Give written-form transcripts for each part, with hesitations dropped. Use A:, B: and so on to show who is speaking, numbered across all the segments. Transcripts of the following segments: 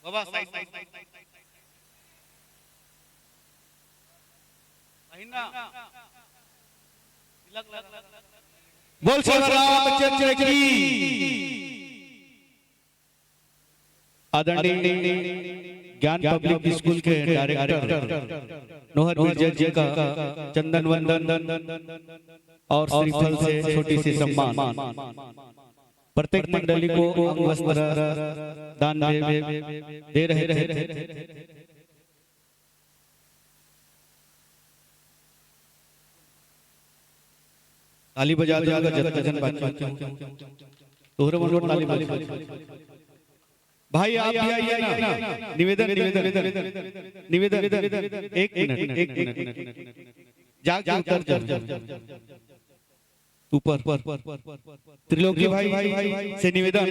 A: बाबा side महीना बोल रामचंद्र की। आदरणीय ज्ञान पब्लिक स्कूल के डायरेक्टर नोहर गुर्जर जी का चंदन वंदन और श्रीफल से छोटी सी सम्मान प्रत्येक मंडली को अंग वस्त्र दान दे रहे थे। ताली बजा देगा जब जन बात तोहरे मन ताली बजा भाई आप भी आइए ना। निवेदन एक मिनट जाग उतर ऊपर त्रिलोकी भाई से निवेदन।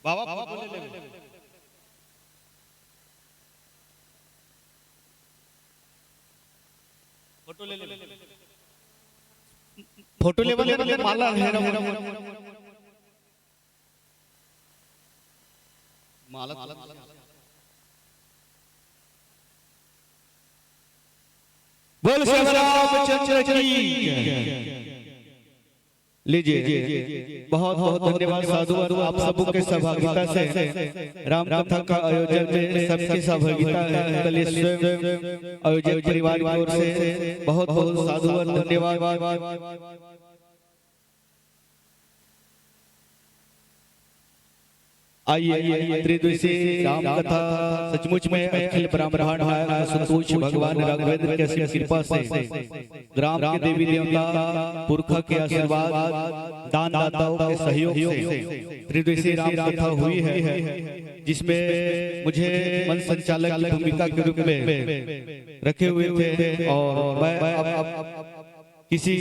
A: बाबा फोटो ले माला है माला बोल रामचंद्र की। लीजिए बहुत बहुत धन्यवाद साधु आप सबों के सहभागिता से राम कथा का आयोजन में सबकी सहभागिता है। स्वयं आयोजक परिवार की ओर से बहुत बहुत साधु धन्यवाद। आइए त्रिदिवसीय राम कथा सचमुच में अखिल ब्रह्मांड संतोष भगवान राघवेंद्र की कृपा से ग्राम के देवी देवता पुरखा के आशीर्वाद दान दाताओं के सहयोग से त्रिदिवसीय राम कथा हुई है, जिसमें मुझे मन संचालक की भूमिका के रूप में रखे हुए थे और मैं किसी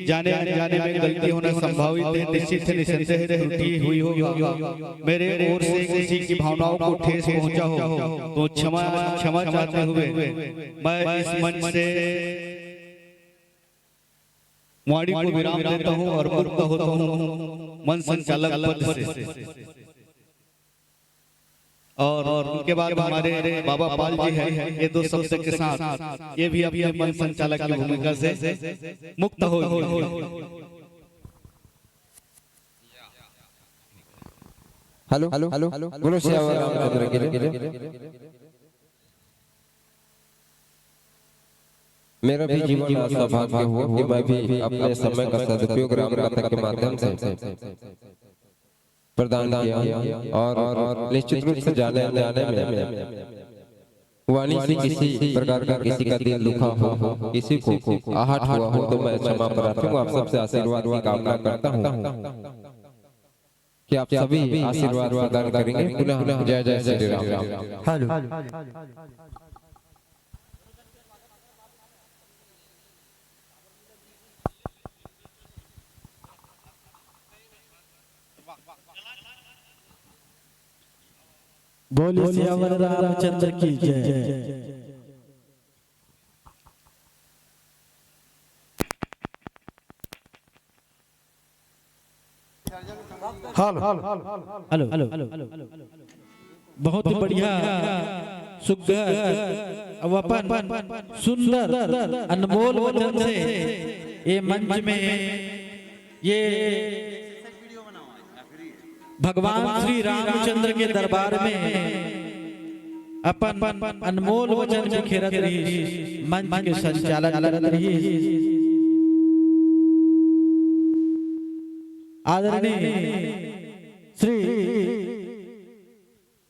A: जाने में गलती होना संभावित है, निश्चित है निसंदेह त्रुटि हुई हो, मेरे ओर से किसी की भावनाओं को ठेस पहुंचा हो तो क्षमा चाहते हुए मैं इस मंच से वाणी को विराम देता हूं और मुक्त होता हूं मन संचालक पद से। और उनके बाद हमारे बाबा पाल जी हैं, ये दो शब्द के साथ ये भी अभी मन संचालक की भूमिका से मुक्त हो।
B: हेलो हेलो हेलो बोलो श्याम रामचंद्र के। मेरा भी जीवन सौभाग्य हुआ कि मैं भी अपने समय का सदुपयोग राम कथा के माध्यम से प्रदान किया और निश्चित रूप से जाने में वाणी से किसी प्रकार का किसी का दिल दुखा हो, किसी को आहट हुआ हो तो मैं क्षमा प्रार्थी हूँ। आप सबसे आशीर्वाद की कामना करता हूँ कि आप सभी आशीर्वाद प्रदान करेंगे। पुनः जय जय श्री राम। हेलो
C: बोलिए सियावर रामचंद्र की जय। हेलो हेलो बहुत ही बढ़िया सुघर अवपन सुंदर अनमोल वचन से ये मंच में ये भगवान श्री रामचंद्र के दरबार में अपन अनमोल वचन बिखेरत रही, मंच के संचालन करत रही। आदरणीय श्री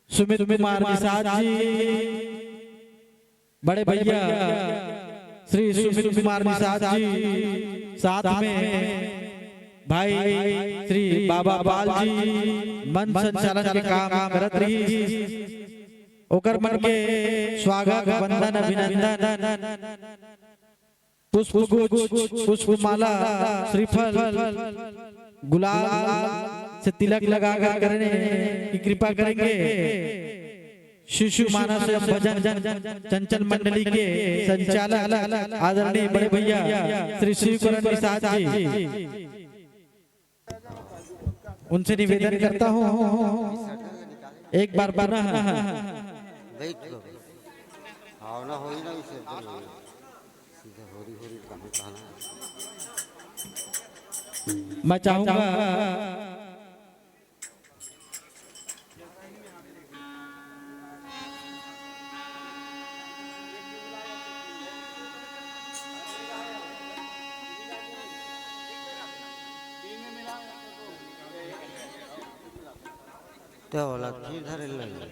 C: सुमित कुमार निषाद जी, बड़े भैया श्री सुमित कुमार निषाद जी, साथ में भाई श्री बाबा पाल जी मन संचालन के काम करत रही। ओकर मन के स्वागत वंदन अभिनंदन पुष्पमाला श्रीफल गुलाल से तिलक लगा करने की कृपा करेंगे। शिशु मानस एवं भजन चंचल मंडली के संचालक आदरणीय बड़े भैया श्री शिवकरण प्रसाद जी, उनसे निवेदन करता हूँ एक बार पुनः मैं चाहूंगा
D: वाला किधर लगे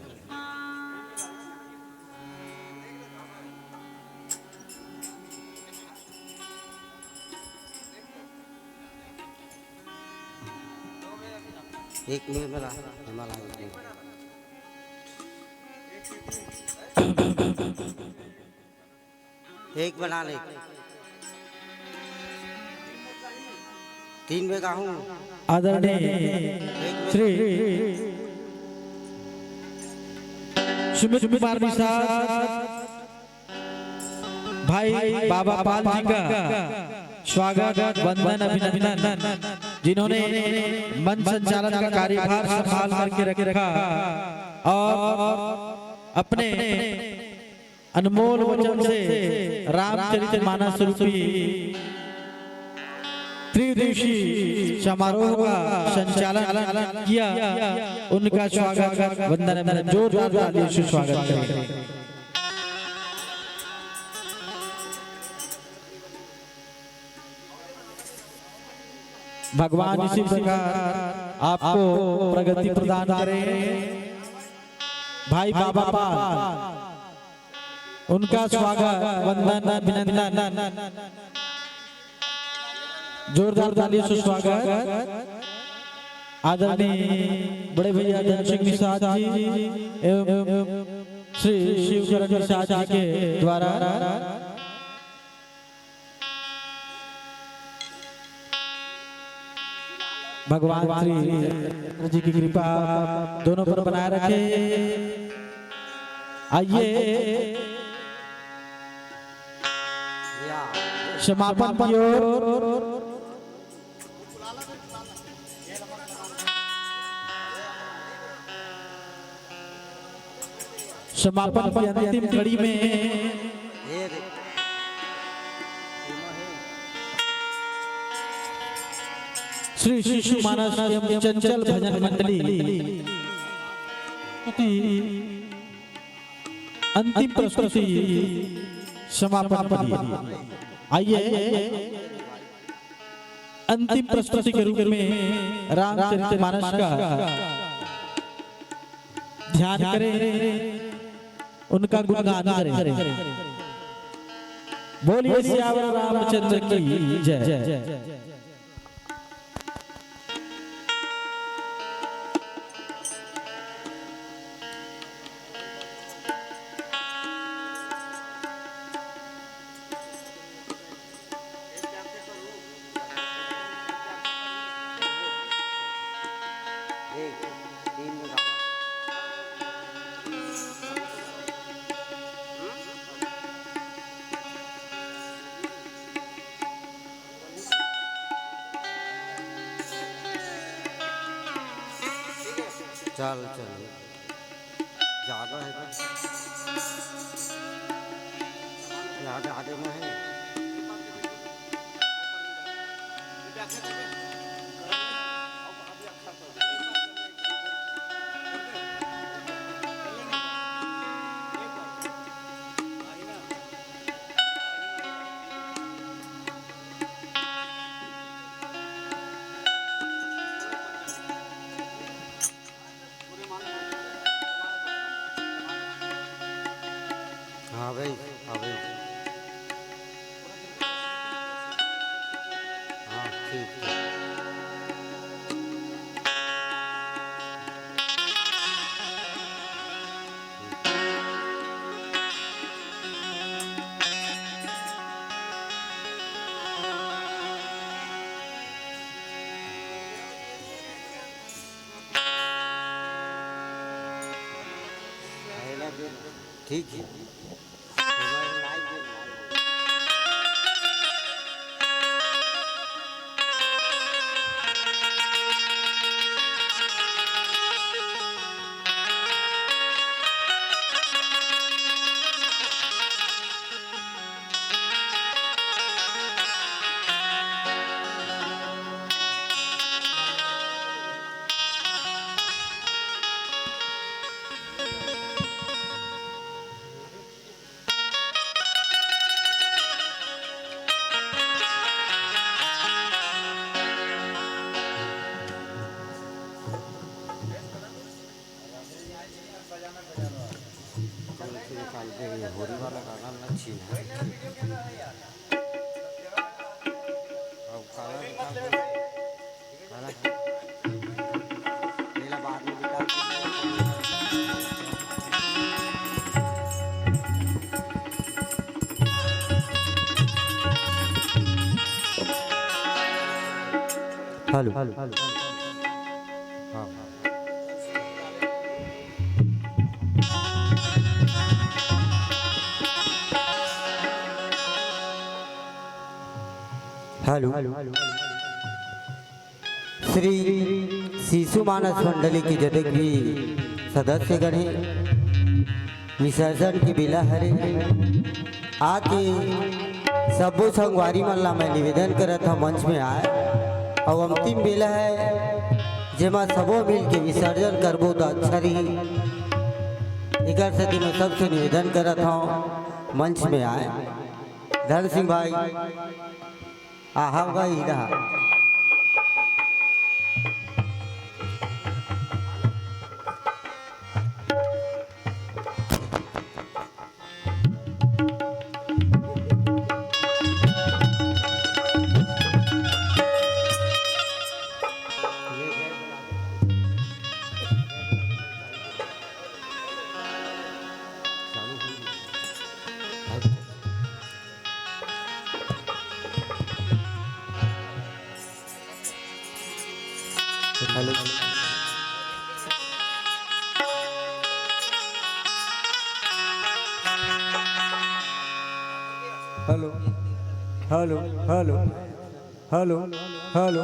D: एक मिनट में एक बना ले, 3 में का हूँ
C: आदरणीय श्री सुमित कुमार निषाद भाई बाबा पाल जी का स्वागत वंदन अभिनंदन, जिन्होंने मन संचालन का कार्यभार संभाल करके रखा और अपने अनमोल वचन से रामचरितमानस रूपी त्रिदिवसीय समारोह का संचालन किया। उनका स्वागत वंदन जोरदार तालियों से स्वागत करें। भगवान इसी प्रकार आपको प्रगति प्रदान करें। भाई बाबा पाल, उनका स्वागत वंदन अभिनंदन, जोरदार तालियों से स्वागत आदरणीय बड़े भैया धनसिंह निषाद जी एवं श्री शिवकरण निषाद जी के द्वारा भगवान श्री जी की कृपा दोनों पर बनाए रखे। आइए समापन की ओर समापन की अंतिम घड़ी में श्री शिशु मानस एवं चंचल भजन मंडली अंतिम प्रस्तुति समापन पर आइए अंतिम प्रस्तुति के रूप में रामचरितमानस का ध्यान करें, उनका गुणगान करें। बोलिए सियावर रामचंद्र की जय।
D: चल चल ज्यादा है तो आगे में है। हाँ भाई, हाँ भाई, हाँ ठीक है। ठीक है तुम्हारे लाइक दे निकाल दे ये होरी वाला गाना ना छीना अब काला निकाल दे काला नीला बाद में निकाल हेलो हाँ हेलो श्री शिशु मानस मंडली की जतक भी सदस्यगण विसर्जन की बिला हरे आके सबो संगवारी मन ला मैं निवेदन करत हूँ मंच में आए और अंतिम बेला है जेमा सबो मिल के विसर्जन करबो तो अच्छा रही एकर से मैं सबसे निवेदन करत हूँ मंच में आए धन सिंह भाई आहा भाई रहा hello hello hello hello hello hello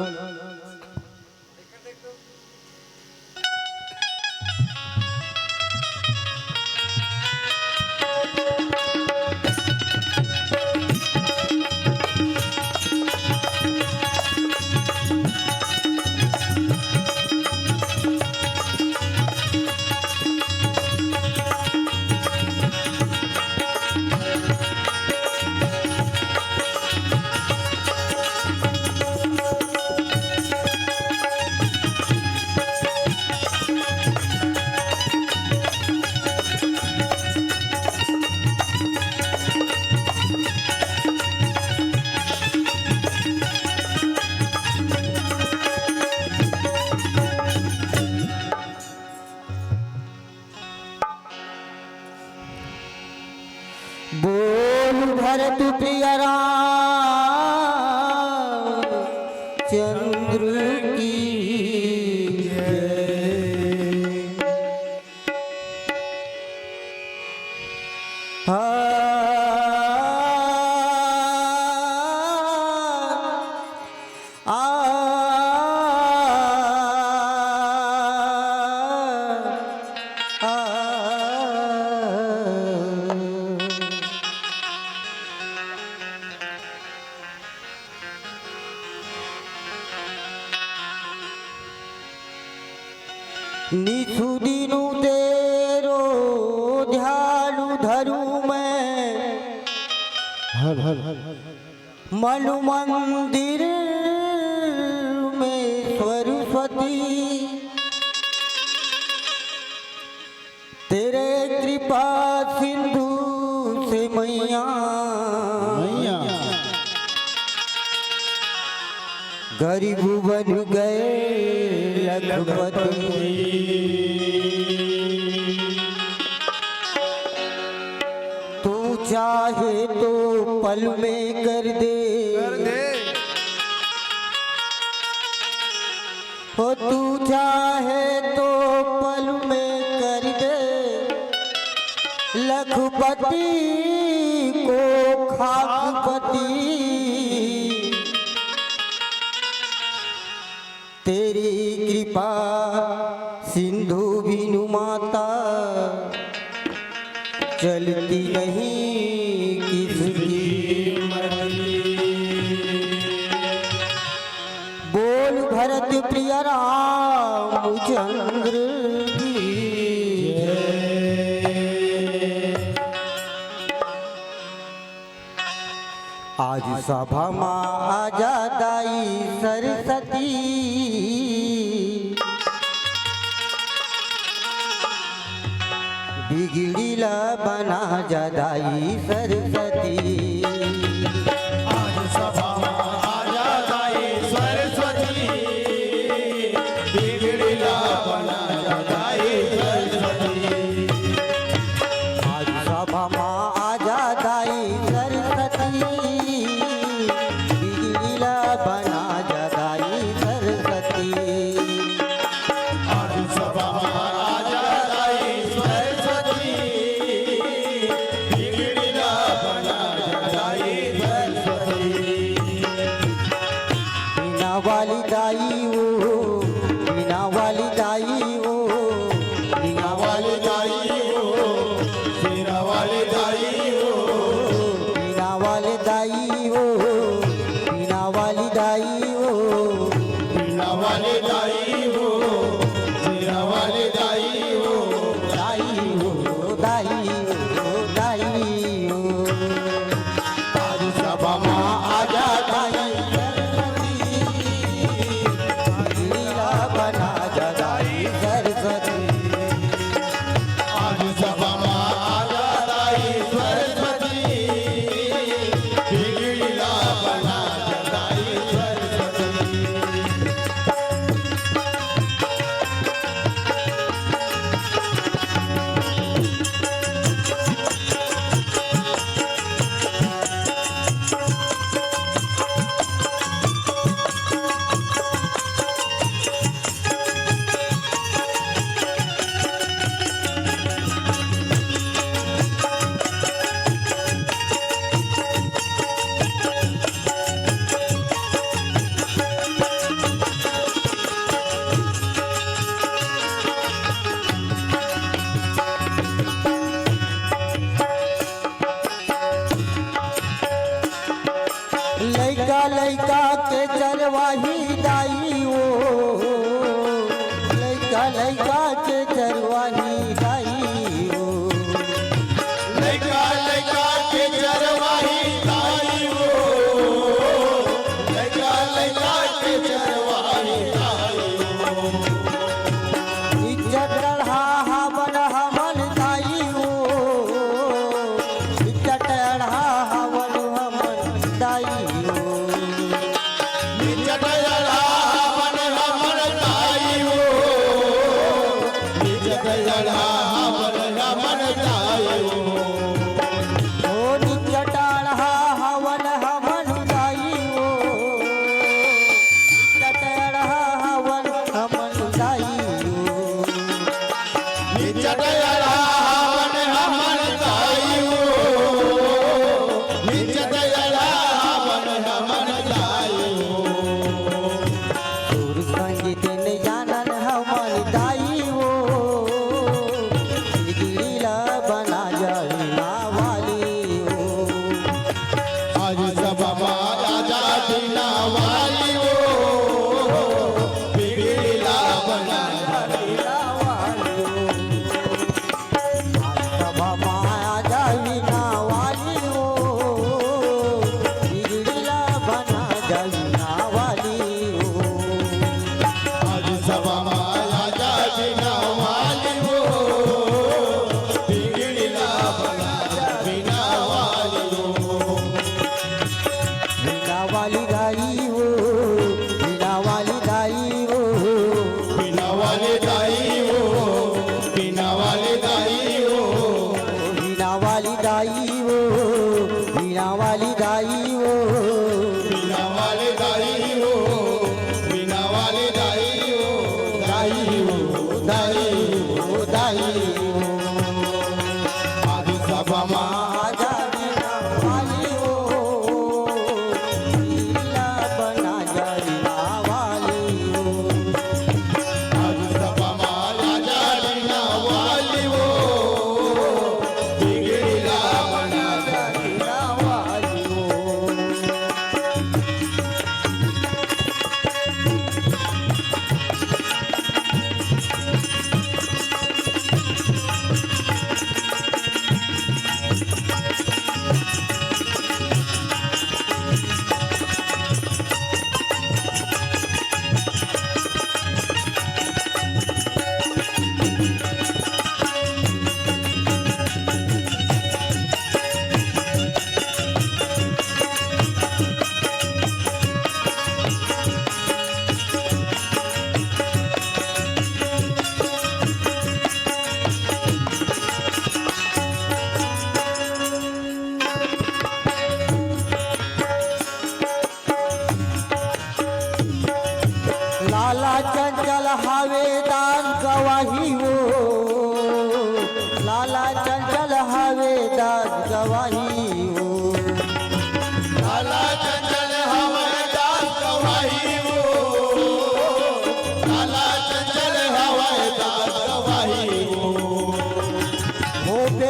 D: बोल भरत प्रिय राम चंद्र की निशु दिनु तेरो ध्यान धरू मैं मनु मंदिर में सरस्वती तेरे कृपा सिंधु से मैया गरीब बन गए लखपति तू चाहे तो पल में कर दे हो तू चाहे तो पल में कर दे लखपति को खाकपति तेरी कृपा सिंधु बिनु माता चलती नहीं किसकी मर्जी। बोल भरत प्रिय रामचंद्र की आज सभा माँ आजादाई सरस्वती बिगड़ीला बना जादाई सरस्वती।
E: आज सभा आजादाई सरस्वती बिगड़ीला बना जादाई सरस्वती।
D: आज सभा माँ आजादाई सरस्वती बिगड़ीला बना जादाई सरस्वती।
E: आज सभा आजादाई सरस्वती बिगड़ीला बना जादाई सरस्वती।
D: बिना वाली दाई वो बिना वाली दाई वो बिना
E: वाली दाई हो तेरा वाली दाई हो
D: बिना वाली दाई वो बिना वाली दाई वो
E: बिना वाली दाई हो तेरा वाली दाई हो
D: दाई हो दाई हो दाई हो।
E: आज सभा माँ आजा दाई
D: लीला बना जगाई सरस्वती।
E: आज सभा माँ आजा दाई सरस्वती बिगड़ीला बना दाई सरस्वती।
D: लैका लैका के चरवाही दाई वो लैका लैका के चरवाही दाई वो
E: लैका लैका के चरवाही दाई हो लैका लैका के चरवाही दाई हो
D: इज्जत चढ़ा हवन हमन दाई वो इज्जत चढ़ा हवन हमन दाई वो
E: निजट जड़ा मन हमर दाई हो निजट जड़ा मन हमर दाई हो
D: ओ इज्जत चढ़ा हवन हमन दाई वो इज्जत चढ़ा हवन हमन दाई वो
E: निजट जड़ा मन हमर दाई हो निजट जड़ा मन हमर दाई हो
D: सुर संगीत ने जानन हमन दाई वो लीला बना जाना वाली हो
E: आज सभा राजा दीना वाली हो बिगड़ीला बना
D: लीला वाली हो सभा माया जाविना वाली हो लीला बना जाना वाली हो
E: आज सभा राजा दीना वाली हो बिगड़ीला बना बिना वाली हो
D: लीला वाली दाई हो लीला वाली दाई हो
E: बिना वाली दाई हो बिना वाली दाई हो
D: लीला वाली दाई हो लीला वाली दाई हो
E: बिना वाली दाई हो बिना वाली दाई हो दाई हो दाई हो दाई हो आज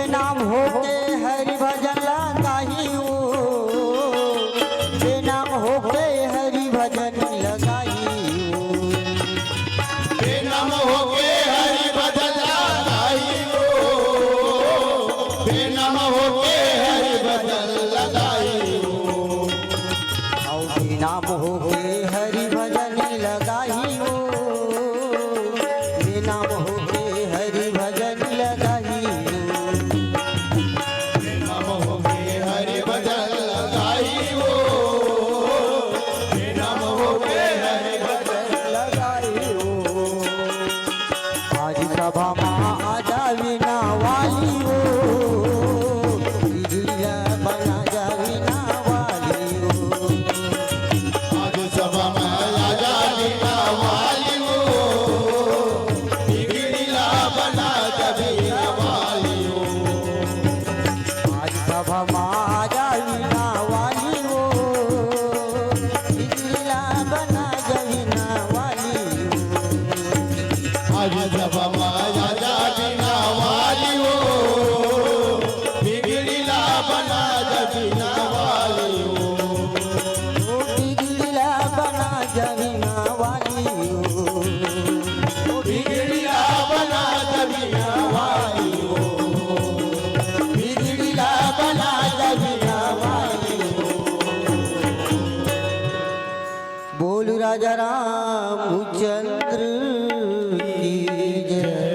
D: बेनाम होके हरि भजन लगाइयो, बेनाम होके हरि भजन लगाइयो,
E: बेनाम होके हरि भजन लगाइयो, बेनाम होके हरि भजन लगाइयो,
D: और बेनाम होके हरि भजन लगाइयो, बेनाम होके हरि भजन लगाइयो,
E: बेनाम होके हरि भजन लगाइयो, बेनाम होके हरि भजन
D: लगाइयो। आज सभा माँ आजा विना वाली हो, बिजलिया बना जा विना वाली हो,
E: आज सभा में राजा बिना वाली हो, बिगड़ीला बना जबीना वाली हो,
D: आज सभा माँ आजा विना वाली हो, बिजलिया बना जा विना वाली हो,
E: आज सभा में राजा बिना वाली हो, बिगड़ीला बना जबीना वाली हो,
D: ओ बिजलिया बना जा विना वाली हो,
E: बिगड़ीला बना जबीना वाली हो, बिगड़ीला बना जबीना वाली हो।
D: बोल राजा रामचंद्र की जय।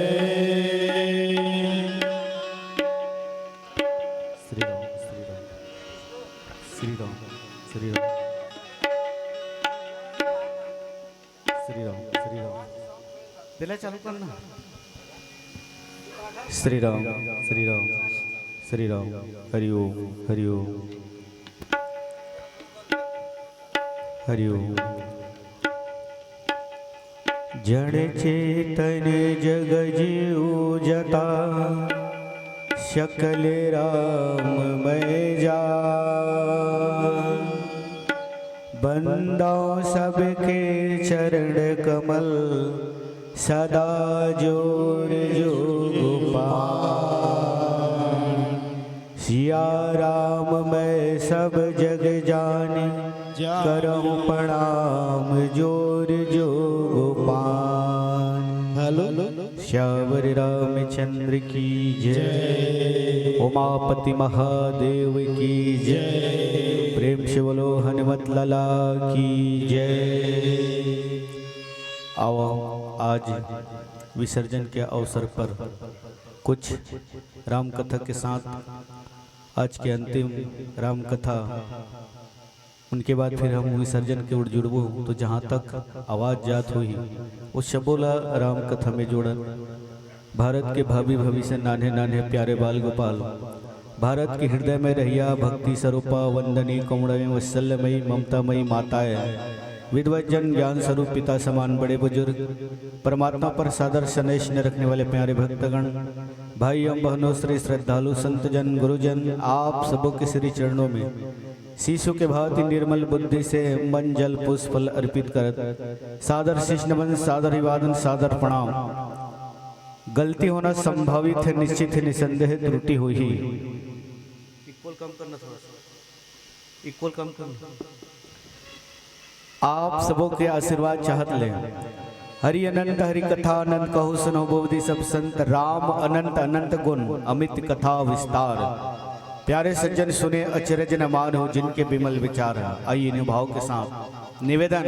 C: श्री राम श्री राम श्री राम श्री राम श्री राम श्री राम दिला चालू करना। श्री राम श्री राम श्री राम हरि ओम हरि ओम हरि ओम। जड़ चेतन जग जीव जता शकल राम मैं जा बंदों सबके चरण कमल सदा जोर गोपाल। सिया राम मैं सब जग जाने करऊं प्रणाम जोर जो गोपाल।
A: हेलो
C: श्यावर रामचंद्र की जय, उमापति महादेव की जय, प्रेम से बोलो हनुमत लाला की जय। आओ आज विसर्जन के अवसर पर कुछ राम कथा के साथ आज के अंतिम राम कथा, उनके बाद फिर हम विसर्जन के उड़ जुड़बो। तो जहाँ तक आवाज़ जात हुई उस शबोला राम कथा में जोड़न भारत के भावी भविष्य नान्हे नान्हे प्यारे बाल गोपाल, भारत के हृदय में रहिया भक्ति स्वरूपा वंदनी कौमड़वी वत्सल्यमयी ममतामयी माताएं, विद्वजन ज्ञान स्वरूप पिता समान बड़े बुजुर्ग, परमात्मा पर सादर स्नेह रखने वाले प्यारे भक्तगण, भाई एवं बहनों, श्री श्रद्धालु संतजन, गुरुजन, आप सबों के श्री चरणों में शीशु के भांति निर्मल बुद्धि से मन जल पुष्प फल अर्पित करत सादर शीश नमन, सादर अभिवादन, सादर प्रणाम। गलती होना संभावित है, निश्चित है, निसंदेह त्रुटि हुई ही। इक्वल कम करना, थोड़ा सा इक्वल कम करना। आप सबों के आशीर्वाद चाहत ले। हरि अनंत हरि कथा अनंत कहु सुनो बोधि सब संत, राम अनंत अनंत गुण अमित कथा विस्तार। प्यारे सज्जन सुने अचरज न मानो जिनके विमल विचार। आइए निभाव के साथ निवेदन,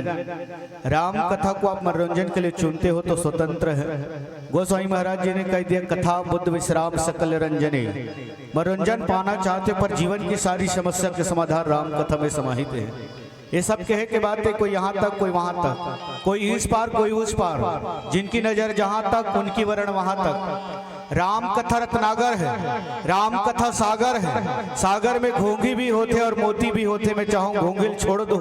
C: राम कथा को आप मनोरंजन के लिए चुनते हो तो स्वतंत्र है। गोस्वामी महाराज जी ने कह दिया, कथा बुद्ध विश्राम सकल रंजने। मनोरंजन पाना चाहते पर जीवन की सारी समस्या के समाधान राम कथा में समाहित है। ये सब कहे के बात है, कोई यहाँ तक कोई वहां तक, कोई इस पार कोई उस पार, जिनकी नजर जहां तक उनकी वर्ण वहां तक। राम कथा रत्नागर है, राम कथा सागर है। सागर में घोंगी भी होते और मोती भी होते। मैं चाहूँ घोंगिल छोड़ दो,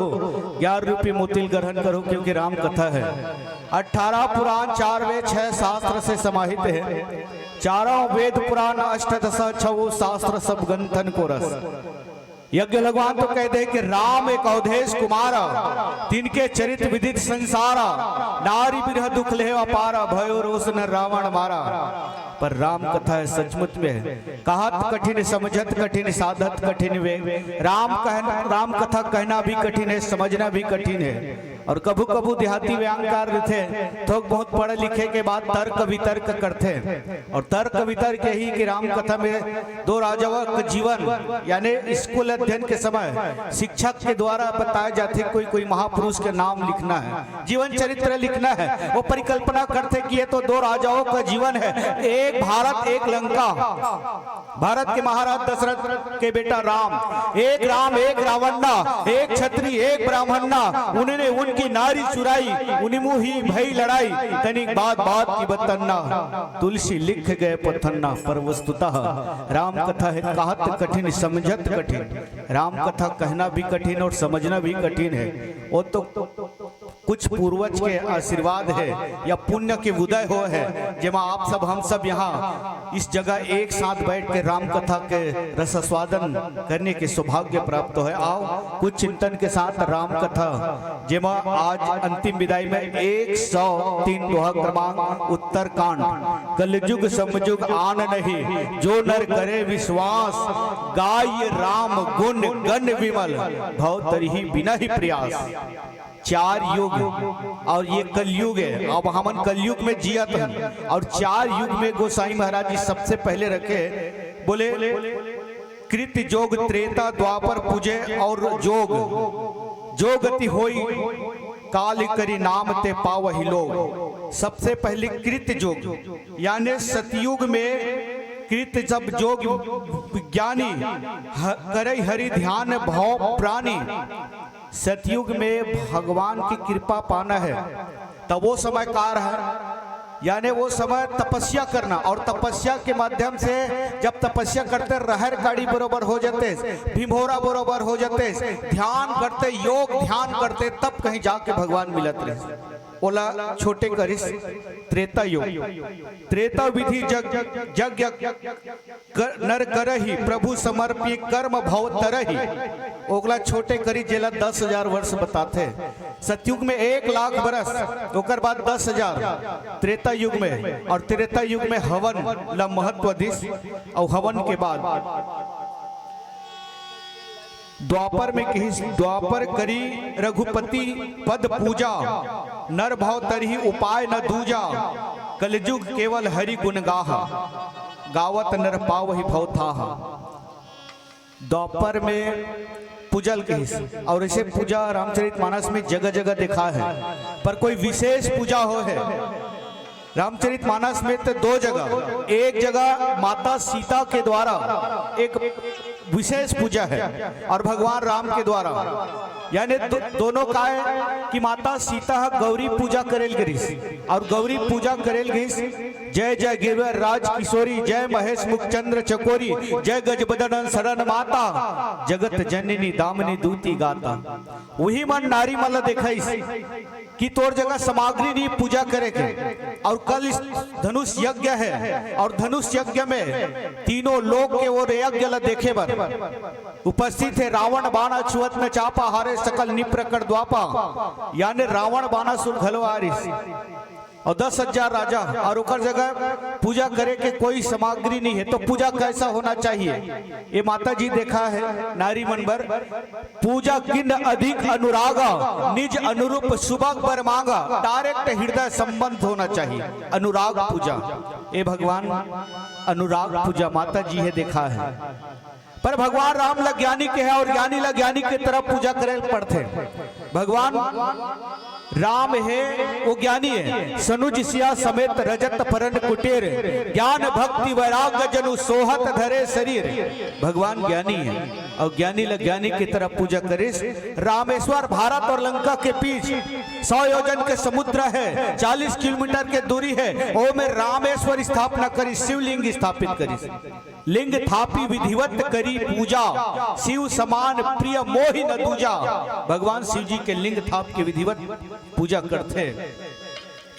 C: 11 रुपये मोतिल ग्रहण करो, क्योंकि राम कथा है। 18 पुराण 4 वेद 6 शास्त्र से समाहित है। चारों वेद पुराण अष्टदश 6 शास्त्र सब गंथन को रस। यज्ञ भगवान तो कहते हैं कि राम एक अवधेश कुमारा, तिनके चरित विदित संसारा। नारी बिरह दुख ले अपारा, भयो रोष न रावण मारा।
A: पर राम कथा है सचमुच में है। कहत कठिन समझत कठिन साधत कठिन वे, राम कथा कहना भी कठिन है, समझना भी कठिन है। और कभू कभू देहाती व्यांगकार थे, थोक बहुत पढ़े लिखे के बाद तर्क वितर्क करते, और तर्क वितर्क यही कि राम कथा में दो राजाओं का जीवन यानी स्कूल अध्ययन के समय शिक्षक के द्वारा बताया जाते कोई महापुरुष के नाम लिखना है, जीवन चरित्र लिखना है। वो परिकल्पना करते कि ये तो दो राजाओं का जीवन है, एक भारत एक लंका। भारत के महाराज दशरथ के बेटा राम, एक रावणना, एक क्षत्रिय एक ब्राह्मणना, उन्होंने उनकी नारी चुराई, उन्हीं मुही भई लड़ाई, तनिक बात की बतन्ना, तुलसी लिख गए पथन्ना। पर वस्तुतः राम कथा है कहत कठिन समझत कठिन, राम कथा कहना भी कठिन और समझना भी कठिन है। वो तो कुछ पूर्वज के आशीर्वाद है या पुण्य के उदय हो है, जेमा आप सब हम सब यहाँ इस जगह एक साथ बैठ के राम कथा के रसास्वादन करने के सौभाग्य प्राप्त है। आओ कुछ चिंतन के साथ राम कथा, जेमा आज अंतिम विदाई में 103 दोहा क्रमांक उत्तरकांड, कलयुग समयुग आन नहीं जो नर करे विश्वास, गाय राम गुण गण विमल भव तरही बिना ही प्रयास। 4 युग और ये कलयुग है, अब हम कलयुग में जियत हैं, और 4 युग में गोसाई महाराज जी सबसे पहले रखे, बोले कृत जोग त्रेता द्वापर पूजे और जोग, जो गति होई काल करी नाम ते पावहि लोग। सबसे पहले कृत जोग यानी सतयुग में कृत जब जोग विज्ञानी करे हरि ध्यान भाव प्राणी, सतयुग में भगवान की कृपा पाना है तब वो समय कार है, यानी वो समय तपस्या करना, और तपस्या के माध्यम से जब तपस्या करते रहर गाड़ी बरोबर हो जाते, भीमोरा बरोबर हो जाते, ध्यान करते योग ध्यान करते, तब कहीं जाके भगवान मिलत रहे। ओला छोटे करिस त्रेता युग, त्रेता विधि जग नर करही प्रभु समर्पी कर्म भव तरही, ओगला छोटे करी जेला 10,000 वर्ष बताते। सतयुग में 1,00,000 बरस, ओकर बाद 10,000 त्रेता युग में, और त्रेता युग में हवन ला महत्व दिस, और हवन के बाद द्वापर में कही द्वापर करी रघुपति पद पूजा, नर भाव तरही उपाय न दूजा, कलयुग केवल हरि गुण गाहा, गावत नर पावहि भव थाहा। द्वापर में पूजल कही, और इसे पूजा रामचरितमानस में जगह जगह देखा है, पर कोई विशेष पूजा हो है रामचरितमानस में तो 2 जगह, एक जगह माता सीता के द्वारा एक विशेष पूजा है, और भगवान राम के द्वारा, यानी दोनों का है कि माता सीता गौरी पूजा करेल गिरीश, और गौरी पूजा करेल गिरीश जय जय गिरवर राज किशोरी, जय महेश मुखचंद्र चकोरी, जय गजबदन शरण माता, जगत जननी दामनी दूती गाता। वही मन नारी मल्ल देखा कि तोर जगह सामग्री नहीं पूजा करे के, और कल धनुष यज्ञ है, और धनुष यज्ञ में तीनों लोग के वो यज्ञ ला देखे बर उपस्थित है। रावण बाणा छुअत न चापा, हारे सकल निप्रकट द्वापा, यानी रावण बाणा सुन घलवारिस, और 10,000 राजा, और उकर जगह पूजा करे के कोई सामग्री नहीं है, तो पूजा कैसा होना चाहिए? ये माता जी देखा है नारी मनबर, पूजा किन अधिक अनुरागा, निज अनुरूप सुबह पर मांगा, डायरेक्ट हृदय संबंध होना चाहिए, अनुराग पूजा। ये भगवान अनुराग पूजा माता जी है देखा है, पर भगवान राम ला ज्ञानी के है, और ज्ञानी ला ज्ञानी के तरफ पूजा करे पड़ते। भगवान राम है वो ज्ञानी है, सनुज सिया समेत रजत परन कुटेर, ज्ञान भक्ति वैराग्य जनु सोहत धरे शरीर। भगवान ज्ञानी है, और ज्ञानी ल ज्ञानी की तरफ पूजा करिस। रामेश्वर भारत और लंका के बीच 100 योजन के समुद्र है, 40 किलोमीटर के दूरी है, वो में रामेश्वर स्थापना करी, शिवलिंग स्थापित करी, लिंग थापी विधिवत करी पूजा, शिव समान प्रिय मोहि न दूजा। भगवान शिव जी के लिंग थाप के विधिवत पूजा करते।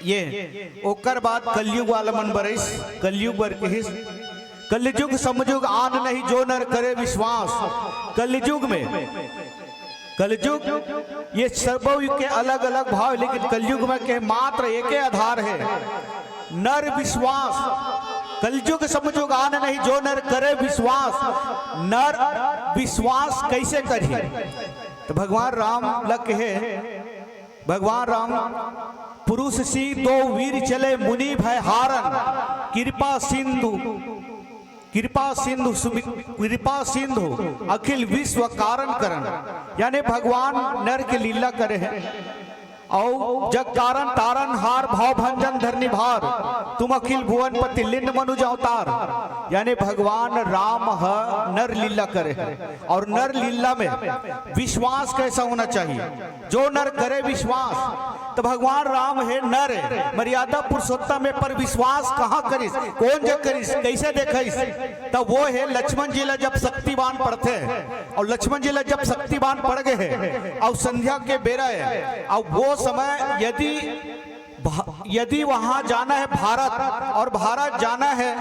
A: ये ओकर बाद कलयुग वाला मन बरस, कलयुग बर कहिस, कलयुग समयुग आन नहीं जो नर करे विश्वास। कलयुग में, कलयुग ये सर्वयुग के अलग अलग भाव, लेकिन कलयुग में के मात्र एक आधार है, नर विश्वास।
F: कलयुग समझो गान नहीं, जो नर करे विश्वास, नर विश्वास कैसे करे? तो भगवान राम लग है, भगवान राम पुरुष सी दो वीर चले मुनि भय हारन, कृपा सिंधु कृपा सिंधु अखिल विश्व कारण करण। यानी भगवान नर के लीला करे हैं और जग कारण तारण हार भाव भंजन धरनी भार, तुम अखिल भुवन पति लिंड मनुज अवतार। यानी भगवान राम नर लीला करे हैं और नर लीला में विश्वास कैसा होना चाहिए? जो नर करे विश्वास, तो भगवान राम है नर है, मर्यादा पुरुषोत्तम में, पर विश्वास कहाँ करिस, कौन जग करिस, कैसे देखिस? तो वो है लक्ष्मण जी ला जब शक्तिवान पढ़ते हैं, और लक्ष्मण जी ला जब शक्तिवान पढ़ गए हैं और संध्या के बेरा है, और वो समय यदि वहां जाना है भारत, और भारत जाना है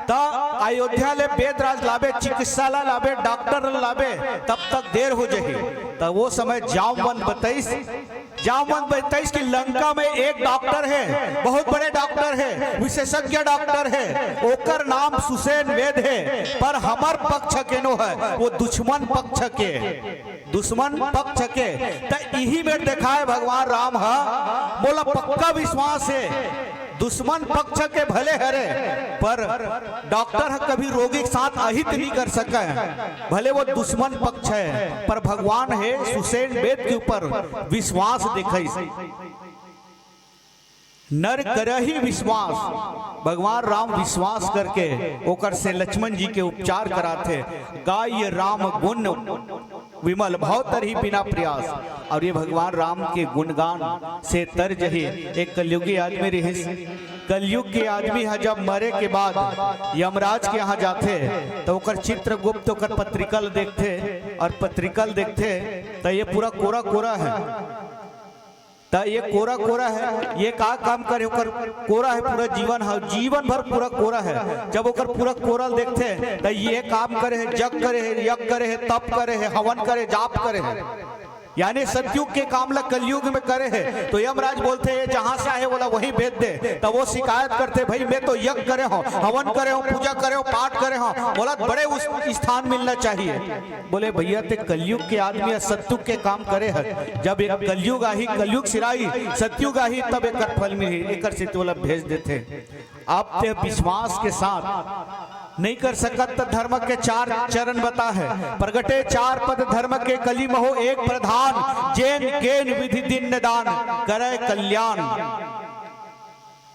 F: तो अयोध्या ले वेदराज लावे, चिकित्सालय लावे, डॉक्टर लावे, तब तक देर हो जाए। तो वो समय जामवंत बताइस कि लंका में एक डॉक्टर है, बहुत बड़े डॉक्टर है, विशेषज्ञ डॉक्टर है, ओकर नाम सुसेन वेद है, पर हमार पक्ष के नो है, वो दुश्मन पक्ष के तो यही में देखा है भगवान राम बोला पक्का विश्वास है, दुश्मन पक्ष के भले हरे, पर डॉक्टर कभी रोगी के साथ अहित नहीं कर सका है, भले वो दुश्मन पक्ष है, पर भगवान है सुसेन वेद के ऊपर विश्वास दिखाई। नर करही विश्वास, भगवान राम विश्वास करके ओकर से लक्ष्मण जी के उपचार कराते। गाय राम गुण विमल भाव तरही बिना प्रयास, और ये भगवान राम के गुणगान से तर्ज ही एक कलयुगी आदमी रहे। कलयुग के आदमी है जब मरे के बाद यमराज के यहाँ जाते तो ओकर चित्रगुप्त ओकर पत्रिकल देखते, और पत्रिकल देखते तो ये पूरा कोरा कोरा है, तो ये कोरा कोरा है, ये का काम करे, ओकर कोरा है पूरा जीवन है, जीवन भर पूरा कोरा है। जब ओकर पूरा कोरल देखते हैं तो ये काम करे है, जग करे है, यज्ञ करे है, तप करे है, हवन करे, जाप करे है, यानी सतयुग के काम ला कलयुग में करे है। तो यमराज बोलते हैं जहां से आए बोला वही भेज दे, तो वो शिकायत करते भाई मैं तो यज्ञ करे हो, हवन करे हो, पूजा करे हो, पाठ करे हो, बोला बड़े उस स्थान मिलना चाहिए। बोले भैया ते कलयुग के आदमी सतयुग के काम करे है, जब एक कलयुग आई, कलयुग सिराई, सतयुग आई, तब एक फल मिली, एक से बोला भेज देते। आप ते विश्वास के साथ नहीं कर सकत तो धर्म के चार चरण बता है, प्रगटे चार पद धर्म के कली महो एक प्रधान, जैन केन विधि दिन निदान करे कल्याण।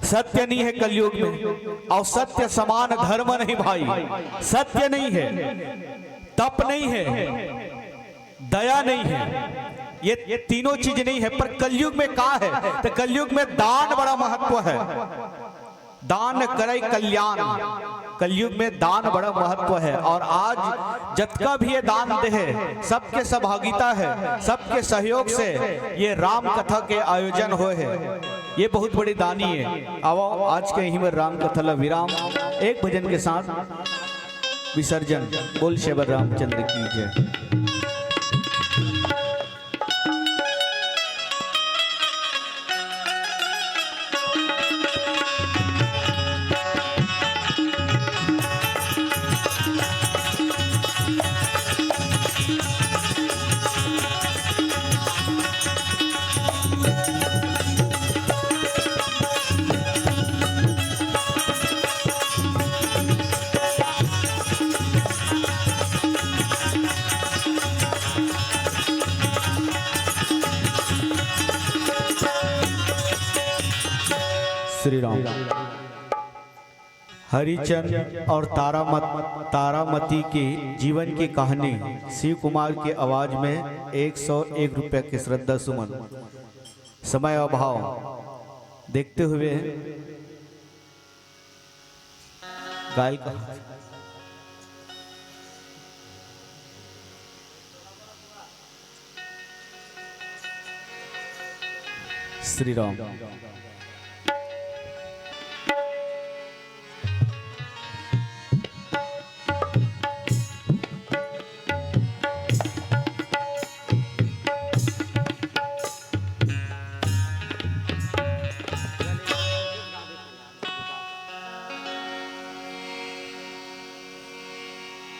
F: सत्य नहीं है कलयुग में, और सत्य समान धर्म नहीं भाई, सत्य नहीं है, तप नहीं है, दया नहीं है, ये तीनों चीज नहीं है। पर कलयुग में क्या है? तो कलयुग में दान बड़ा महत्व है, दान करे कल्याण, कलयुग में दान बड़ा महत्व है। और आज जितना भी ये दान दे है, सबके सहभागिता है, सबके सहयोग से ये राम कथा के आयोजन हुए है, ये बहुत बड़ी दानी है। आओ आज के यहीं में राम कथा ला विराम, एक भजन के साथ विसर्जन। बोल शेवर रामचंद्र की जय। श्री राम। हरिचंद और तारामती के जीवन की कहानी शिव कुमार की आवाज में 101 रुपए के श्रद्धा सुमन। समय अभाव देखते हुए गायक श्री राम।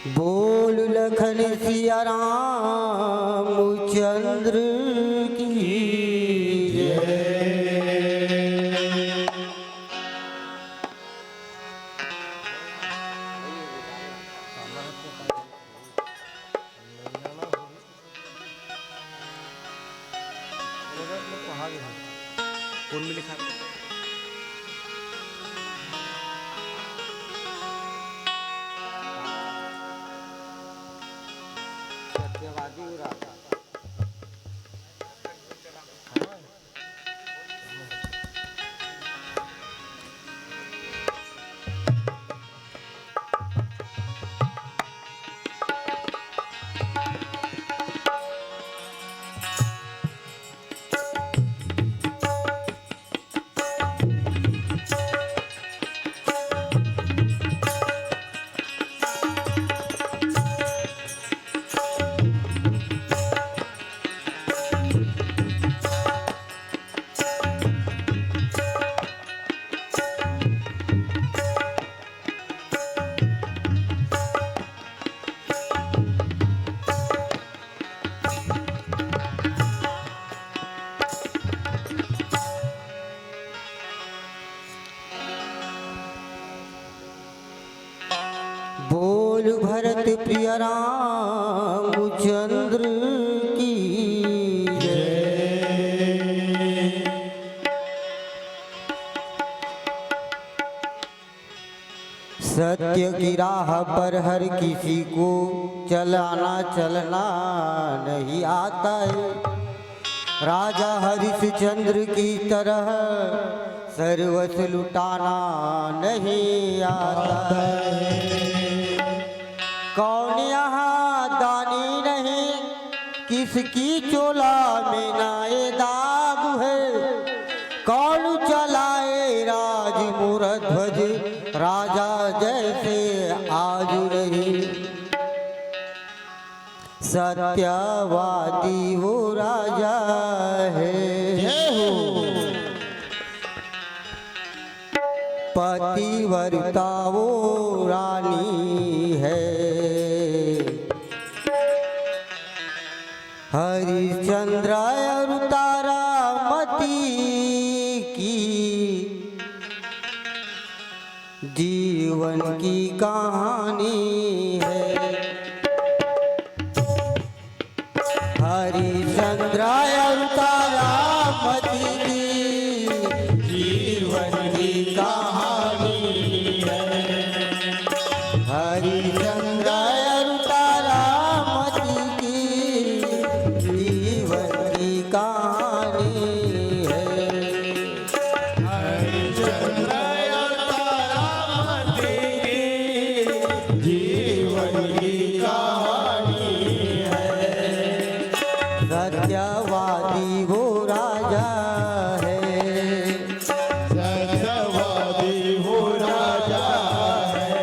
D: बोल लखन सिया रामचंद्र की जय।
F: कौन में लिखा है?
D: बोल भरत प्रिय रामचंद्र की जय। सत्य की राह पर हर किसी को चलना नहीं आता है। राजा हरिश्चंद्र की तरह सर्वस्व लुटाना नहीं आता है। कौन यहाँ दानी नहीं, किसकी चोला में नाए दाग है। कौन चलाए राज मुरध्वज, राजा जैसे आज नहीं। सत्यवादी वो राजा है, पतिव्रता वो रानी है। हरिश्चंद्र और तारामती की जीवन की कहानी है। हरिश्चंद्र और तारामती की जीवन की कहानी है। हरिश्चंद्र और तारामती की जीवन की कहानी है। हरिश्चंद्र और तारामती की जीवन की कहानी है। सत्यवादी वो राजा है,
E: सत्यवादी वो राजा है।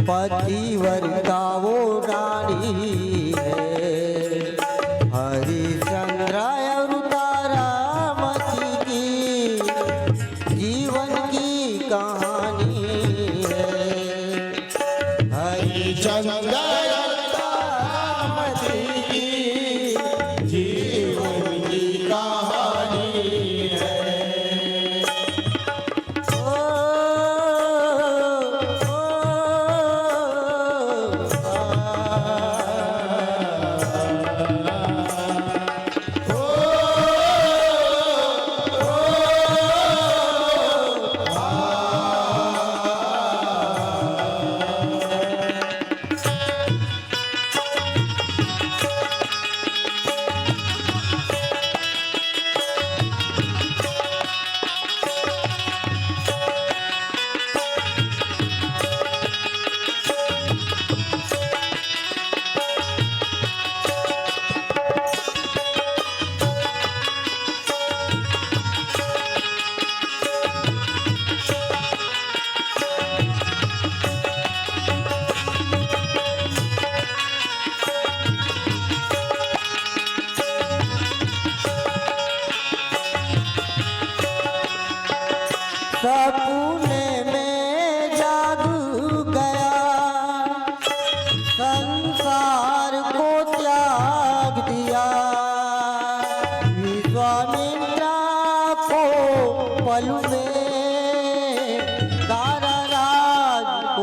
D: पतिव्रता वो रानी है। हरिश्चंद्र और तारामती की जीवन की कहानी है।
E: हरिश्चंद्र और तारामती की जीवन की कहानी है।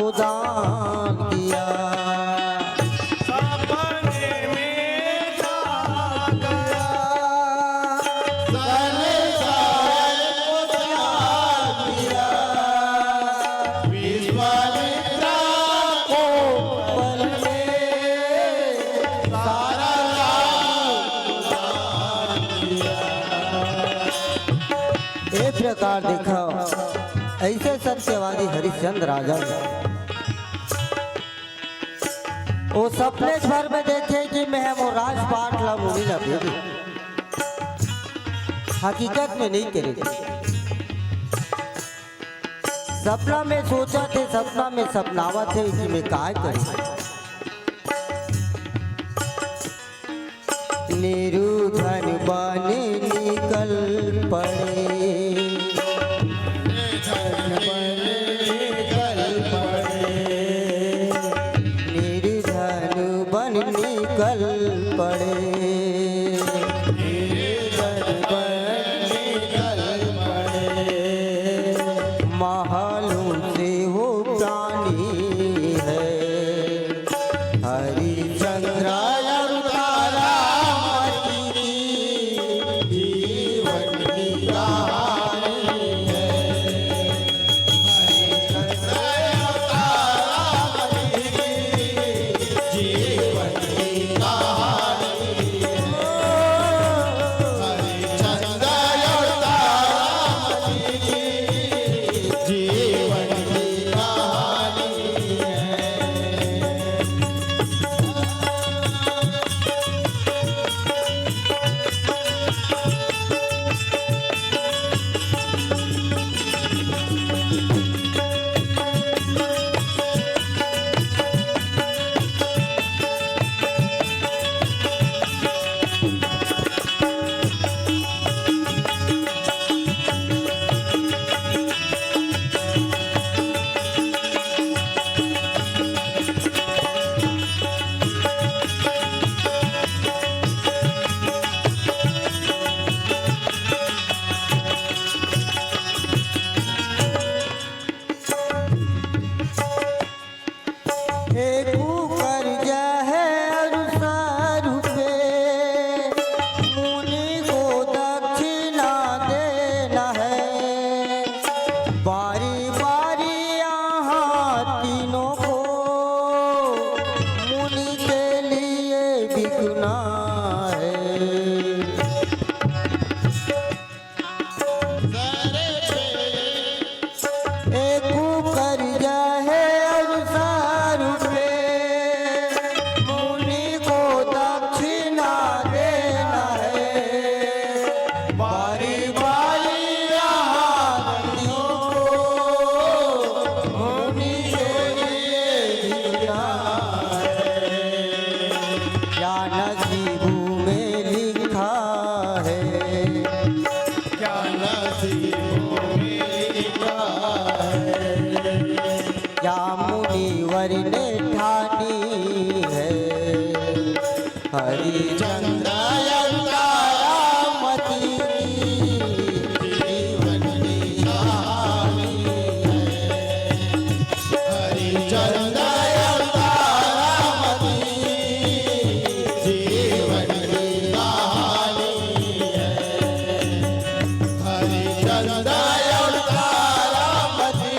D: को दान किया।
F: सपने में जागा
E: संसार को त्याग दिया, विश्वामित्र को
D: पल में
E: सारा
D: एक प्रकार देखा ऐसे सत्यवादी हरिश्चंद्र राजा वो सपने भर में देखे कि मैं वो राजपाट ला मुनि ला भेजी, हकीकत में नहीं करेगी। सपना में सोचा थे, सपना में सपनावा थे कि मैं काय करूं। निरुधन बन निकल पड़े, निर्धन बन निकल पड़े, महलों से वो प्राणी है हरिचंद्र अवतारा मती जीवन की कहानी है। हरिचंद्र अवतारा मती जीवन की कहानी है।
E: हरिचंद्र अवतारा जीवन की कहानी है।
D: एक कर्जा है अनुसार पे, मुनि को दक्षिणा देना है। बारी बारी यहाँ तीनों को मुनि के लिए बिकना है। एक कर्जा है अनुसार पे, मुनि को दक्षिणा देना है। बारी बारी यहाँ मुनि के लिए बिकना है। क्या नसीबों में लिखा है,
E: क्या नसीबों में लिखा है।
D: क्या मुनिवर ने ठानी है। हरिचंद्र अवतारा मती
E: जीवन की कहानी है। हरिचंद्र अवतारा मती जीवन की कहानी है। हरिचंद्र अवतारा मती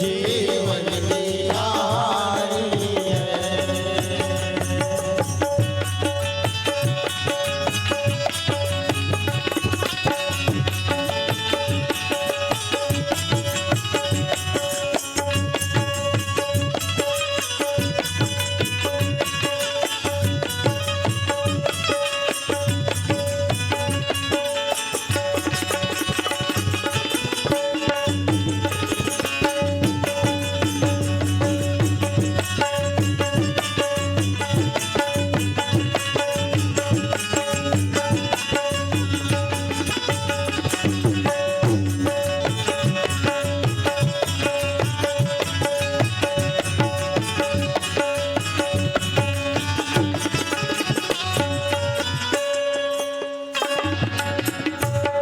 E: जीवन की कहानी है।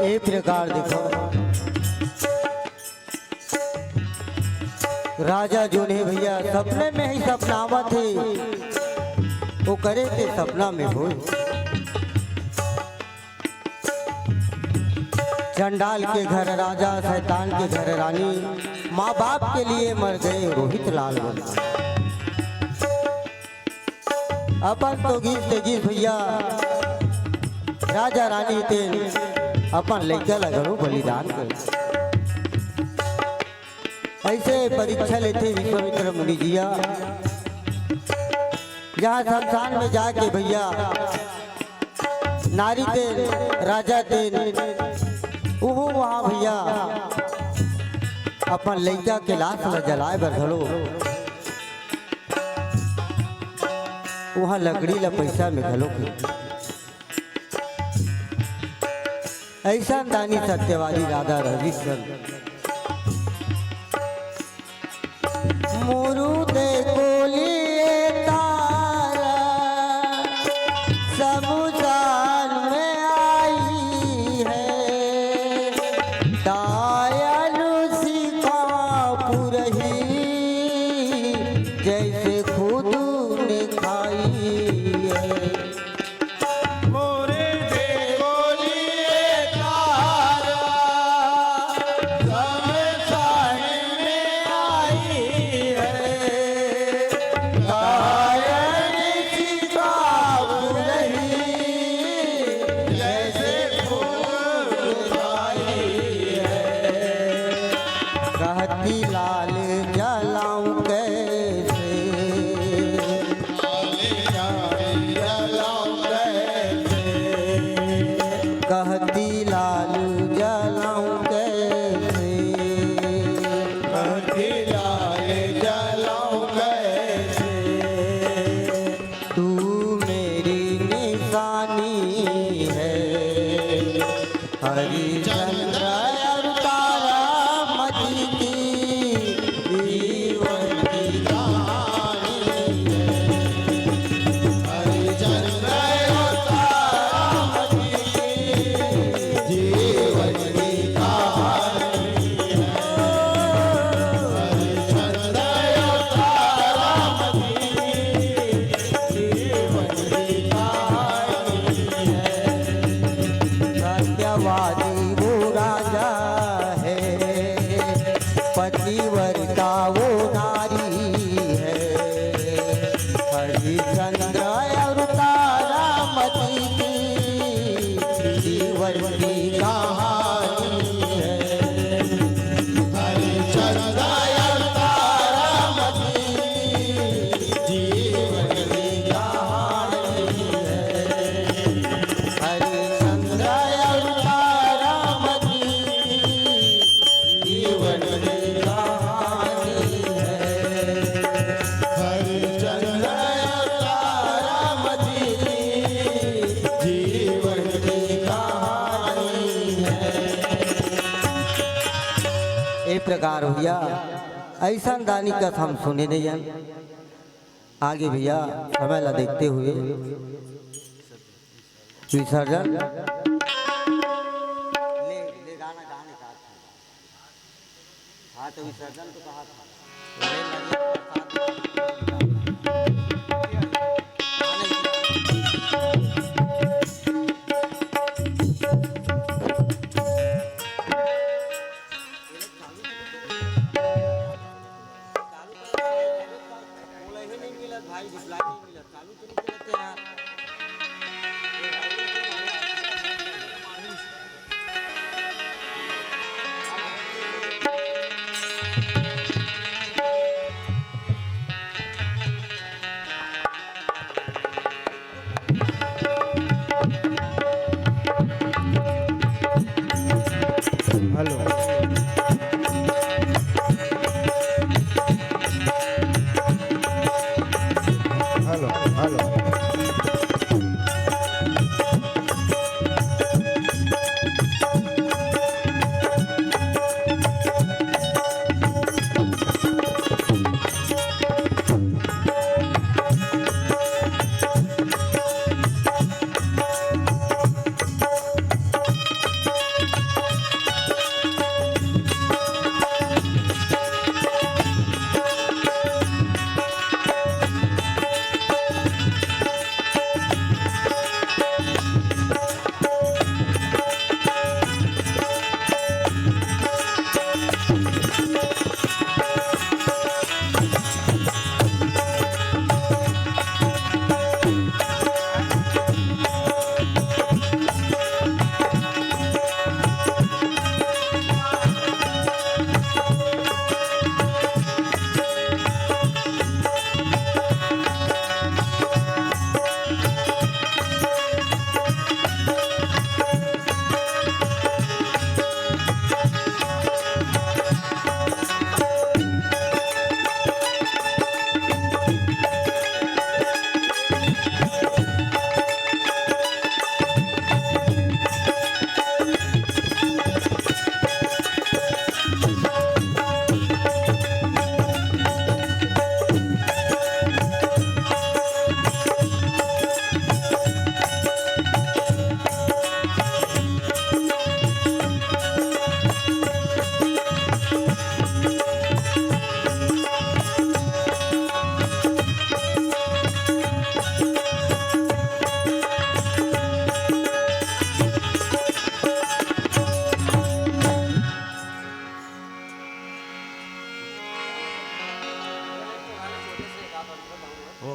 D: एक प्रकार देखो राजा जो ने भैया सपने में ही सपनावा थे, वो करे थे सपना में हो। चंडाल के घर राजा, शैतान के घर रानी, माँ बाप के लिए मर गए रोहित लाल वर्मा। अपन तो गीत से गीत भैया राजा रानी ते अपन लड़का लगड़ो बलिदान कर। ऐसे परीक्षा लेते विश्वामित्र मुनि जिया, जहाँ शमशान में जाके भैया नारी ते राजा ते वो वहाँ भैया अपन लड़का के लाश में जलाए बर घलो वहाँ लकड़ी ला पैसा में घलो। ऐसा दानी सत्यवादी राधा रविश्वर मोरू दे बोलिए तारा समुदान में आई है, दायालु सिखा पुरही जैसे खुद ने खाई है।
E: मोरे दे बोलिए तारा शमशान में आई है, दायालु सिखा पुरही जैसे खुद खाई है।
D: कहती लाल जलाऊं कैसे, कहती लाल जलाऊं कैसे, तू मेरी निशानी है, हरिचंद्र और तारा मती की जीवन की कहानी है। सत्यवादी वो राजा है, पतिव्रता वो नारी है, हरिचंद्र और तारा मती की जीवन की कहानी है। हरिचंद्र और तारा मती की जीवन की कहानी है। हरिचंद्र और तारा मती की जीवन की कहानी है। हरिचंद्र और तारा मती की जीवन की कहानी है। ए प्रकार भैया ऐसा दानी कथा हम सुने नहीं जान। आगे भैया समय ला देखते हुए विसर्जन ले गाना गाने का हाँ तो विसर्जन तो कहा था भाई रिप्लाई नहीं मिला, चालू तो नहीं करते यार।
E: हेलो हेलो हेलो
F: हैं?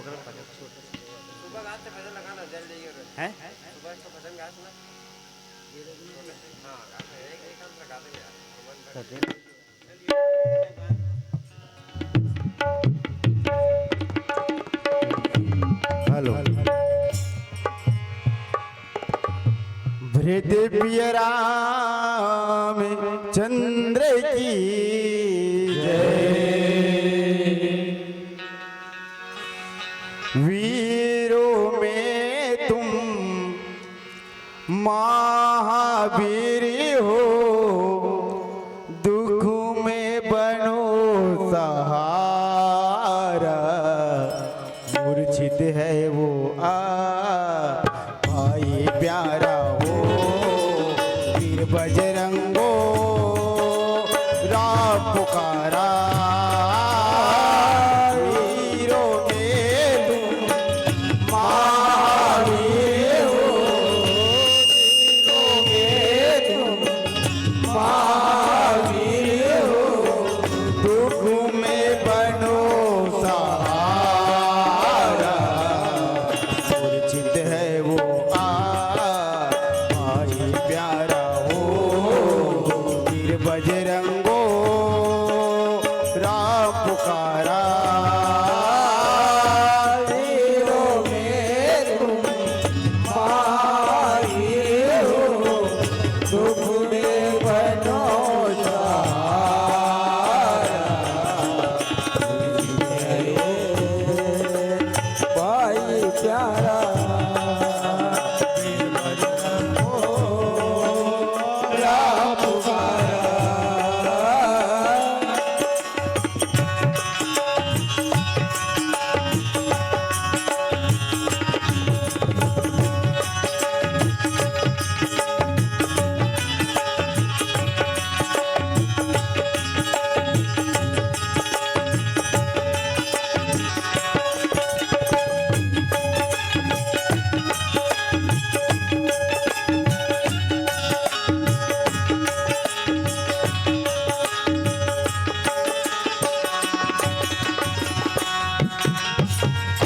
E: हेलो भृत राम चंद्र की जय। वीरों में तुम महावीर हो, दुख में बनो सहारा। मूर्छित है वो भाई प्यारा हो, वीर बजरंगो राम पुकारा। वीरों में तुम महावीर हो, वीरों में तुम महावीर हो, दुख में बनो सहारा। मूर्छित है वो भाई प्यारा हो, वीर बजरंगो राम पुकारा। वीरों में तुम महावीर हो, दुख में बनो सहारा। भाई प्यारा राम पुकारा।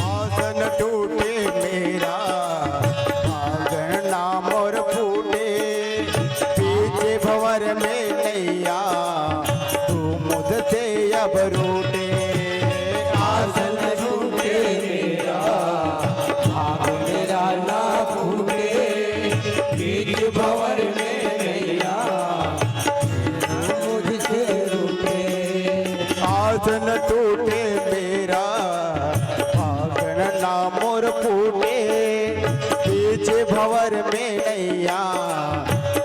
E: आसन टूटे मेरा आंगन नाम और फूटे, पीछे भंवर में नैया तू मुझसे अब रूठे। आसन टूटे मेरा आंगन मेरा ना फूटे, पीछे भंवर में नैया मुझसे रूठे। आसन टूटे मेरा आंगन नाम और फूटे, पीछे भंवर में नैया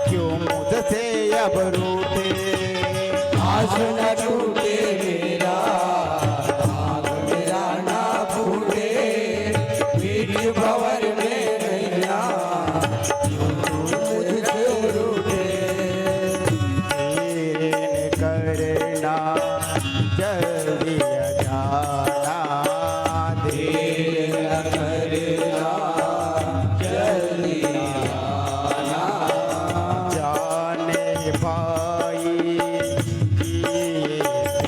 E: क्यों मुझसे अब रूठे। आसन टूटे मेरा आंगन मेरा ना फूटे, पीछे भंवर में नैया क्यों मुझसे रूठे। तेरे ने करना जल्दी जाना, देर न करना जल्दी आना। जाने भाई ये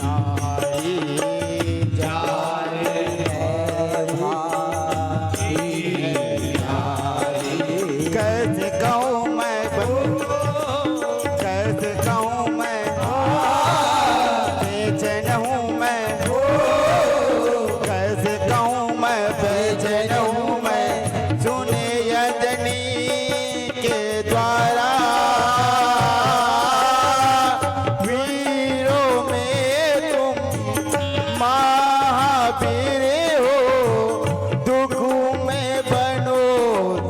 E: नारी, जाने भाई ये नारी। कैसे कहूँ मैं कैसे कहूँ मैं बेचैन हूँ मैं, कैसे कहूँ मैं बेचैन हूँ मैं। सुने यजनी के द्वारा वीरों में तुम महावीर हो, दुख में बनो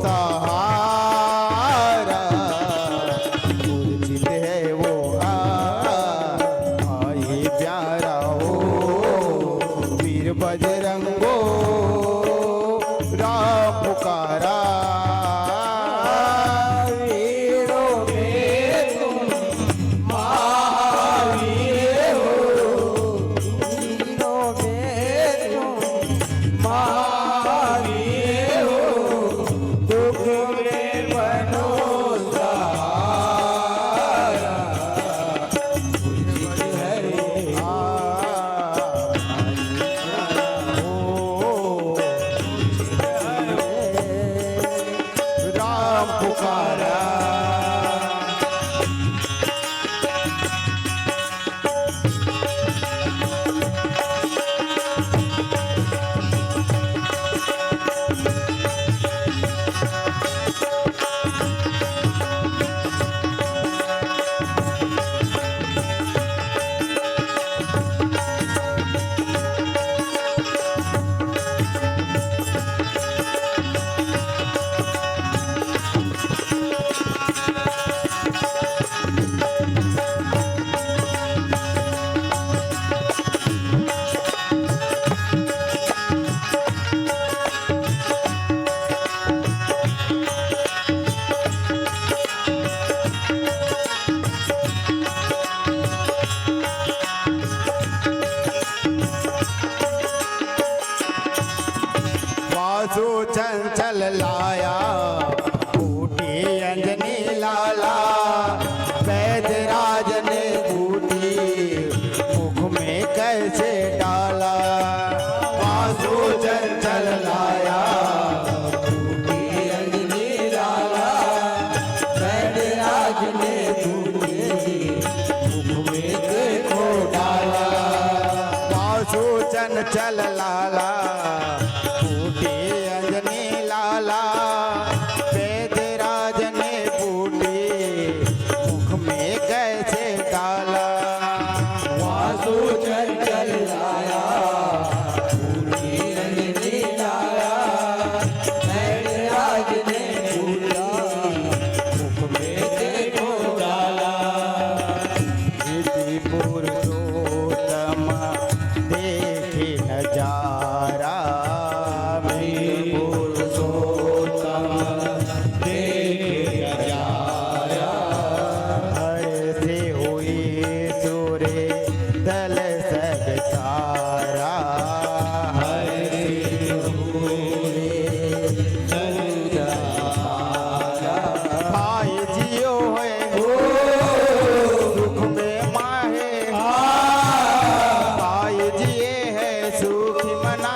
E: सहारा। मूर्छित है वो भाई प्यारा हो, वीर बजरंगो राम पुकारा। वीरों में तुम महावीर हो, वीरों में तुम महावीर हो, दुख में बनो सहारा। मूर्छित है वो बासु चंचल लाया बूटी अंजनी लाला वैद्यराज ने बूटी मुख में कैसे डाला बासु चंचल लाया बूटी अंजनी लाला वैद्यराज ने बूटी मुख में देखो डाला बासु चंचल लाला बूटी अंजनी लाला वैद्यराज ने बूटी मुख में कैसे डाला वासु चंचल लाया बूटी अंजनी लाला वैद्यराज ने बूटी मुख में देखो डाला यदि पुरुषोत्तम देखे नजारा पुरुषोत्तम देखे नजारा ऐसे हुई सूर्य दल सब तारा ऐसे हुए दल तारा भाई जियो है सुख में माहे भाई जिए है सुखी मना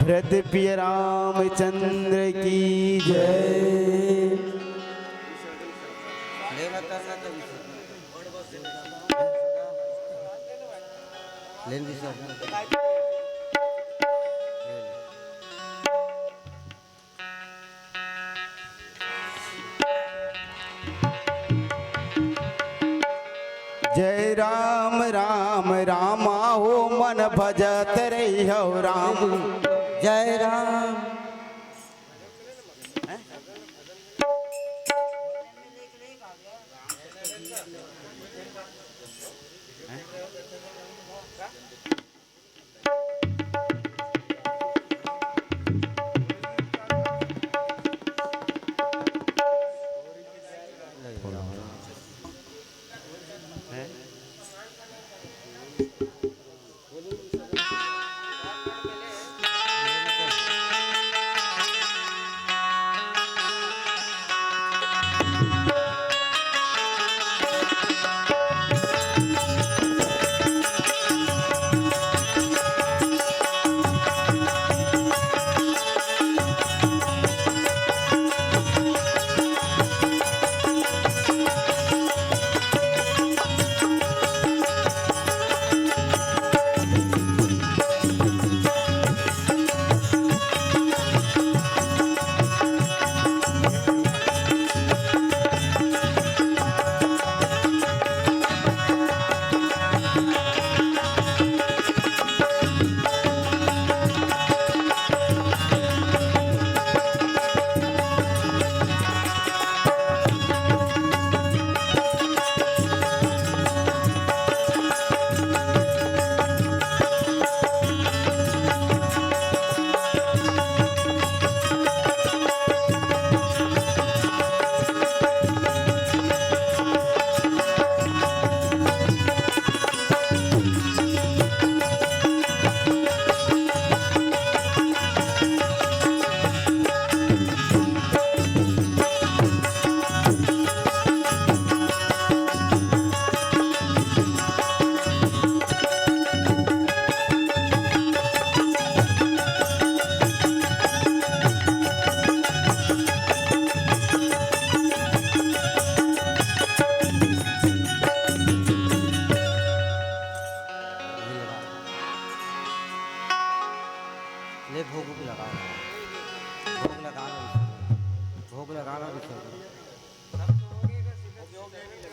G: भरत प्रिय रामचंद्र की जय। जय राम राम रामा हो मन भजत रही हो राम।
D: जय राम।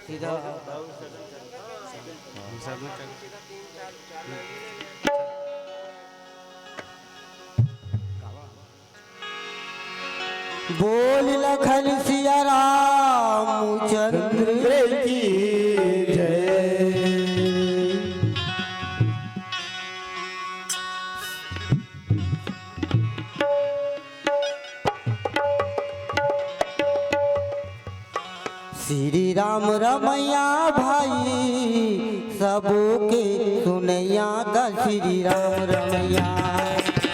D: सीधा बोल लखन सिया रामचंद्र
G: की जय।
D: श्री राम रमैया भाई सबके सुनैया का श्री राम रमैया।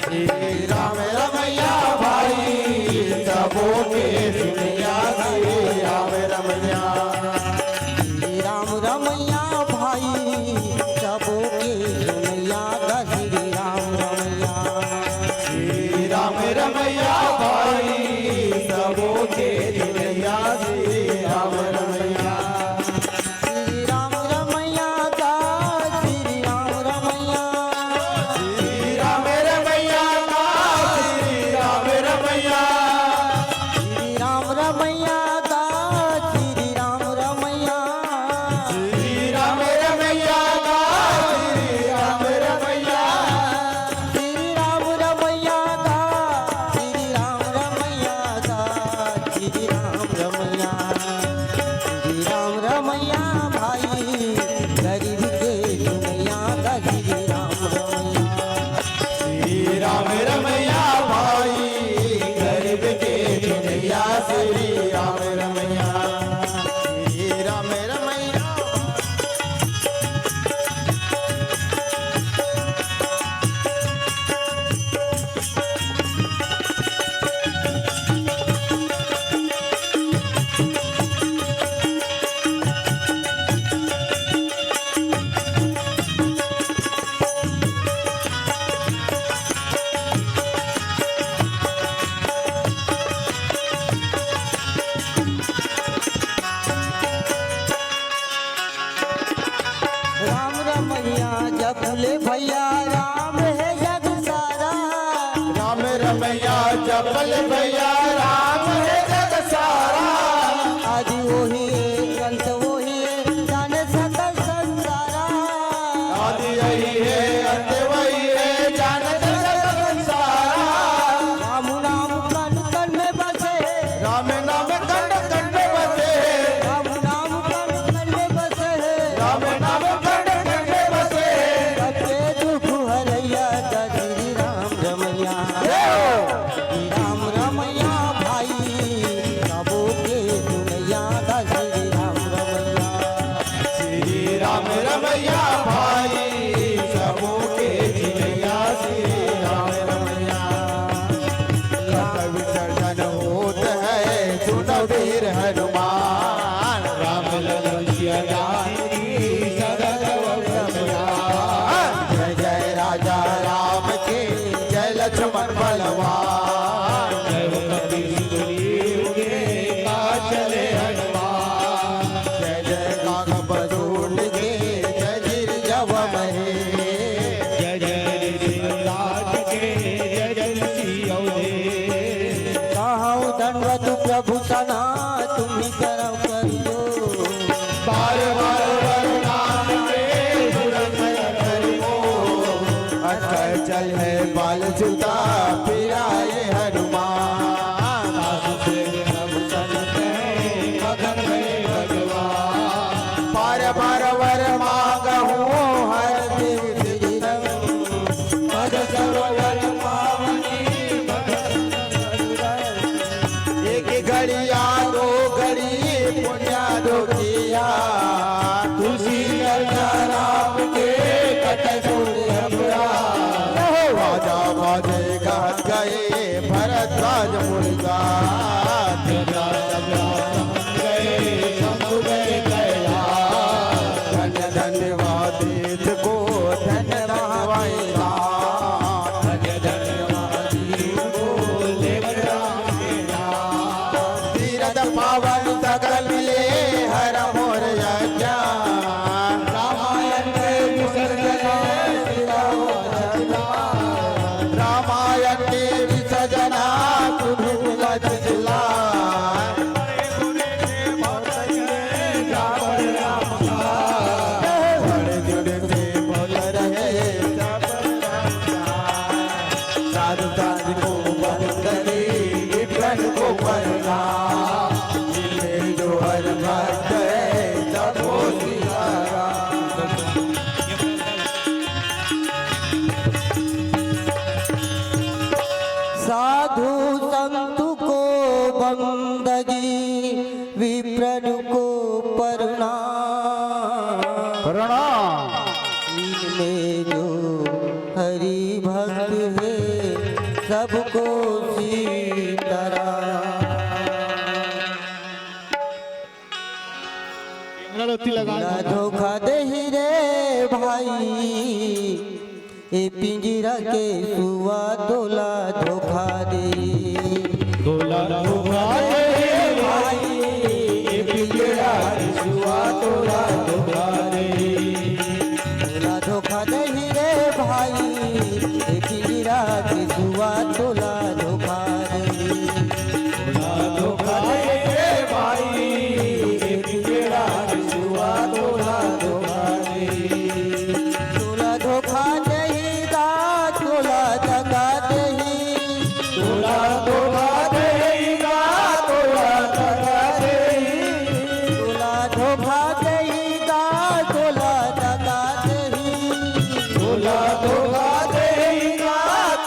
G: श्री राम रमैया भाई सबोके सुनैया श्री राम रमैया।
D: श्री राम रमैया भाई सबके सुनैया का श्री राम रमैया।
G: श्री राम रमैया भाई सबोके सुनैया श्री राम रमैया।
D: श्री राम रमैया का श्री राम रमैया।
G: श्री राम रमैया का श्री राम रमैया।
D: श्री राम रमैया का श्री राम रमैया।
G: श्री राम रमैया का श्री राम रमैया।
D: श्री राम रमैया का श्री
G: राम रमैया जपल भैया राम है जग सारा
D: आज वही अंत वही जाने सकल संसारा
G: आदि यही है अंत वही है जानत जग संसारा
D: राम नाम कण कण में बसे
G: राम नाम कंड कंड बसे
D: राम नाम कण कण में बसे
G: राम नाम कंड कंड बसे
D: सबके दुख हरैया श्री राम रमैया श्री राम रमैया भाई सबो के सुनैया श्री राम रमैया
G: श्री राम रमैया भाई सबों के जिनैया श्री राम रमैया कथा विसर्जन होत है सुन वीर हनुमान राम ललन सिया जानी सदा रमैया जय जय राजा राम के जय लक्ष्मण बलवान जय हो कपीश सुग्रीव के काज चले हनुमान जय जय काग बसूल के जय गिर जव महे जय जय ऋषिराज के जय जय ऋषि अवधे
D: कहाऊ दंडवत प्रभु सना तुम्ही करम कर दो
G: बार बार वरनाम के सुरत करो अक्षय चल है बाल सुता पिराए हनुमान आसु से हम चलते मगन है भगवान पार बार वर मांगहूँ हर देव श्री पद सरोवर पावनी एक घड़िया दो घड़ी पुण्या दो किया तुलसी करना राम के कट सूर्य राजा बाजे गात गए भरद्वाज मुर्गा गए शंभु गए कैलाश धन्य धन्यवाद तीर्थ को धन्यवाद धन्य धन्यवाद तीर्थ को देवराम के नाम तीरथ पावन सकल मिले हर मोर ज्ञान रामायण के विसर्जन श्री राम रामायण के विसर्जना तुम्हें लज जिला बड़े जुड़े से बोल रहे साधु साधु को बंद करे विप्लन को पढ़ना जिन्हें जो हर भक्त है सबको सिखारा
D: साधु संतु को बंदगी विप्रन को प्रणाम इनमें जो हरि भक्त है सबको सीताराम ना धोखा दे रे भाई ए पिंजरा के सुआ तोला धोखा दे
G: तोला धोखा दे भाई ये पिंजरा की सुआ तोला धोखा दे
D: तोला धोखा दे रे भाई ए पिंजरा के सुआ तोला धोखा दे
G: तोला धोखा दे भाई ये पिंजरा की सुआ तोला धोखा दे
D: तोला धोखा देगा तोला दगा देही
G: तोला धोखा देगा तोला धोखा देही
D: तोला धोखा देगा तोला दगा देही
G: तोला धोखा देगा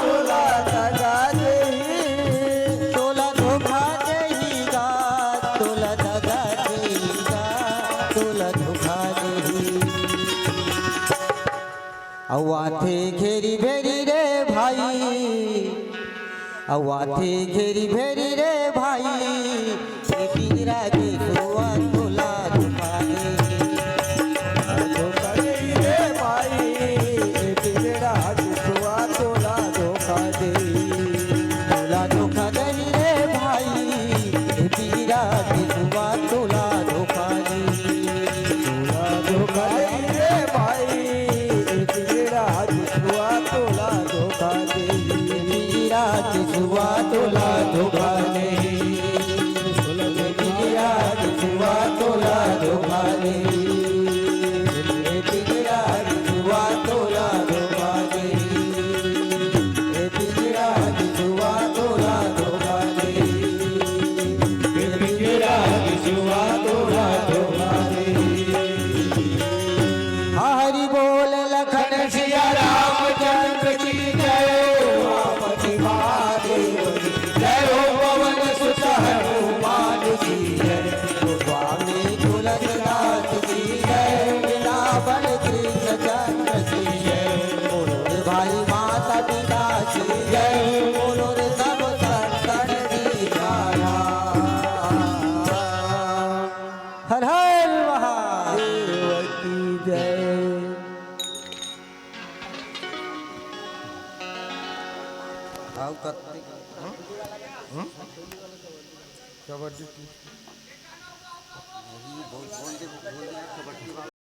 G: तोला
D: दगा देही तोला धोखा देगा तोला दगा देगा तोला धोखा देही अवाथे घेरी भेरी रे भाई अवाथे घेरी भेरी रे भाई ए पिंजरा के सुआ तोला धोखा देही
G: धोखा दे रे भाई ये पिंजरा की सुआ तोला धोखा दे
D: तोला धोखा देही रे भाई ए पिंजरा के सुआ तोला धोखा देही
G: तोला धोखा दे रे भाई ये पिंजरा की सुआ तोला धोखा दे
D: पिंजरा राज जुआ तोला धोखा दे दिन राज जुआ तोला धोखा दे दिन राज जुआ तोला धोखा दे दिन राज जुआ तोला धोखा दे दिन राज जुआ तोला धोखा दे हरि बोल लखन सिया रामचंद्र की जय उमापति महादेव की जय हो पवन सुत हनुमान की जय हो स्वामी तुलसीदास की जय वृंदावन कृष्ण चंद्र की जय बोलो रे भाई माता पिता की जय बोलो रे सब संतन की जय हर हर महादेव की जय आओ कत्ते कबड्डी